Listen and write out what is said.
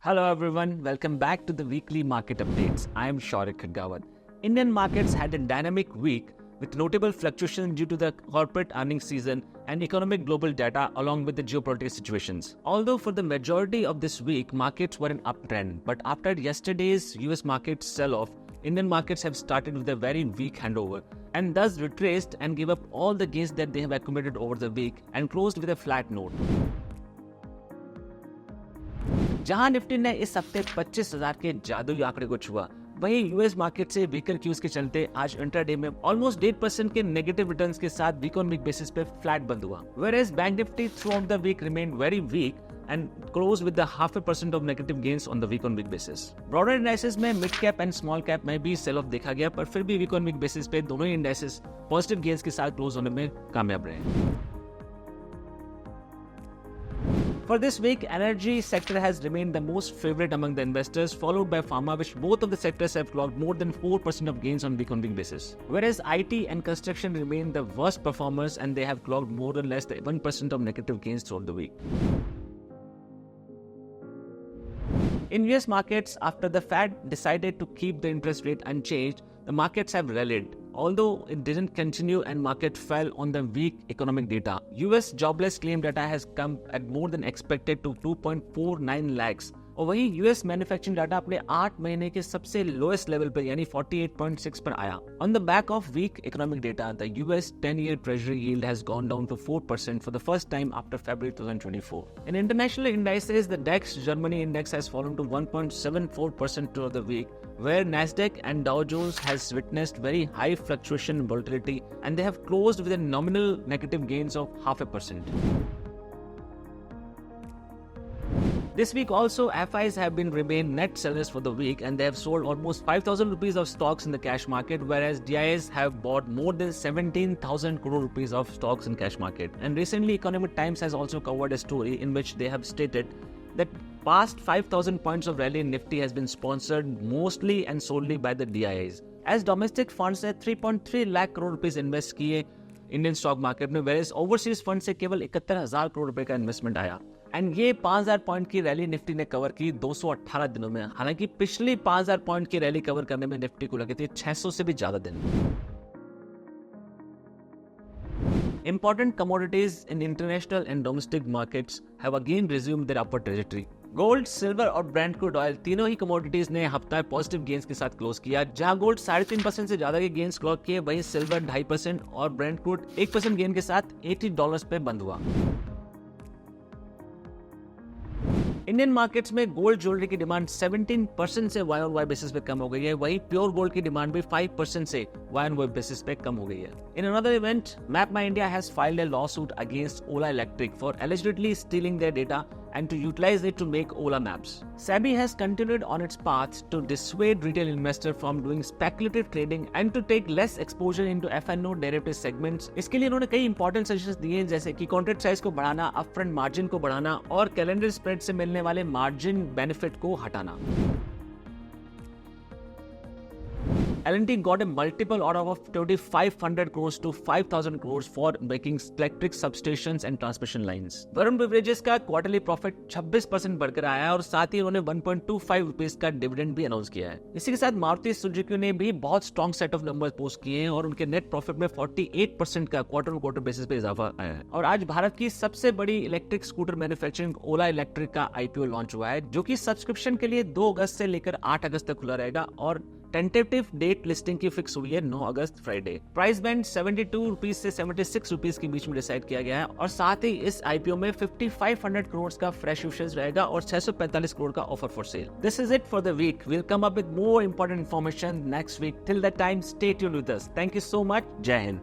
Hello everyone, welcome back to the weekly market updates. I am Shaurik Khadgawat. Indian markets had a dynamic week with notable fluctuations due to the corporate earnings season and economic global data along with the geopolitical situations. Although for the majority of this week, markets were in uptrend, but after yesterday's US market sell-off, Indian markets have started with a very weak handover and thus retraced and gave up all the gains that they have accumulated over the week and closed with a flat note. जहां Nifty ने इस हफ्ते 25,000 के जादुई आंकड़े को छुआ, वहीं यूएस मार्केट से वीकर क्यूज के चलते आज इंट्राडे में ऑलमोस्ट 8% के नेगेटिव रिटर्न्स के साथ वीक ऑन वीक बेसिस पे फ्लैट बंद हुआ। Whereas bank Nifty throughout the week remained very weak and closed with the 0.5% of negative gains on the week on week basis. Broader indices में mid cap and small cap में भी cell of देखा गया, पर फिर भी week on week basis पे दोनों ही इंडाइसेस पॉजिटिव गेन्स के साथ क्लोज होने में कामयाब रहे। For this week, energy sector has remained the most favorite among the investors, followed by pharma, which both of the sectors have clocked more than 4% of gains on week-on-week basis. Whereas IT and construction remain the worst performers and they have clocked more or less than 1% of negative gains throughout the week. In US markets, after the Fed decided to keep the interest rate unchanged, the markets have rallied. Although it didn't continue and market fell on the weak economic data. US jobless claim data has come at more than expected to 2.49 lakhs. और वहीं US manufacturing data अपने 8 महीने के सबसे lowest level पर यानी 48.6 पर आया। On the back of weak economic data, the US 10-year treasury yield has gone down to 4% for the first time after February 2024. In international indices, the DAX Germany index has fallen to 1.74% throughout the week, where Nasdaq and Dow Jones has witnessed very high fluctuation and volatility, and they have closed with a nominal negative gains of 0.5%. This week also, FIs have remained net sellers for the week and they have sold almost 5,000 rupees of stocks in the cash market, whereas DIs have bought more than 17,000 crore rupees of stocks in cash market. And recently, Economic Times has also covered a story in which they have stated that past 5,000 points of rally in Nifty has been sponsored mostly and solely by the DIs. As domestic funds ने 3.3 lakh crore rupees invest किए Indian stock market में, whereas overseas fund से केवल 71,000 करोड़ रुपए का investment आया। And ये 5,000 point की रैली निफ्टी ने कवर की 218 दिनों में। हालांकि पिछली 5,000 पॉइंट की रैली कवर करने में निफ्टी को लगे थे 600 से भी ज्यादा दिन। Important commodities in international and domestic markets have again resumed their upward trajectory. Gold, silver और ब्रेंट क्रूड ऑयल तीनों ही कमोडिटीज ने हफ्ता पॉजिटिव गेन्स के साथ क्लोज किया। जहां गोल्ड 3.5% से ज्यादा के गेन्स क्लॉक किए, वहीं सिल्वर 2.5% और ब्रेंट क्रूड 1% गेन के साथ $80 पे बंद हुआ। इंडियन मार्केट्स में गोल्ड ज्वेलरी की डिमांड 17% से वाई ऑन वाई बेसिस पे कम हो गई है, वहीं प्योर गोल्ड की डिमांड भी 5% से वाई ऑन वाई बेसिस पे कम हो गई है। In another event, map my India has filed a lawsuit against Ola electric for allegedly stealing their data and to utilize it to make Ola maps. SEBI has continued on its path to dissuade retail investors from doing speculative trading and to take less exposure into F&O derivative segments. इसके लिए उन्होंने कई important suggestions दिए हैं, जैसे कि contract size को बढ़ाना, अपफ्रंट मार्जिन को बढ़ाना और कैलेंडर स्प्रेड से मिलने वाले मार्जिन बेनिफिट को हटाना। L&T got a multiple order of 2,500 crores to 5,000 crores for making electric substations and transmission lines. Varun beverages का क्वार्टरली प्रॉफिट 26% बढ़कर आया और साथ ही उन्होंने 1.25 रुपीस का डिविडेंड भी अनाउंस किया है। इसी के साथ मारुति सुजुकी ने भी बहुत strong set of numbers post किए हैं और उनके नेट प्रॉफिट में 48% का क्वार्टर ऑन क्वार्टर बेसिस पे इजाफा आया है। और आज भारत की सबसे बड़ी इलेक्ट्रिक स्कूटर मैन्युफैक्चरिंग ओला इलेक्ट्रिक का IPO लॉन्च हुआ है, जो कि सब्सक्रिप्शन के लिए 2 अगस्त से लेकर 8 अगस्त तक खुला रहेगा और टेंटेटिव डेट लिस्टिंग की फिक्स हुई है 9 अगस्त फ्राइडे। प्राइस बैंड 72 रुपीज से 76 रुपीज के बीच में डिसाइड किया गया है और साथ ही इस IPO में 5,500 करोड़ का फ्रेश इश्यूज रहेगा और 645 करोड़ का offer for sale. This is it for the week. We will come up with more important information next week. Till that time, stay tuned with us. Thank you so much. जय हिंद।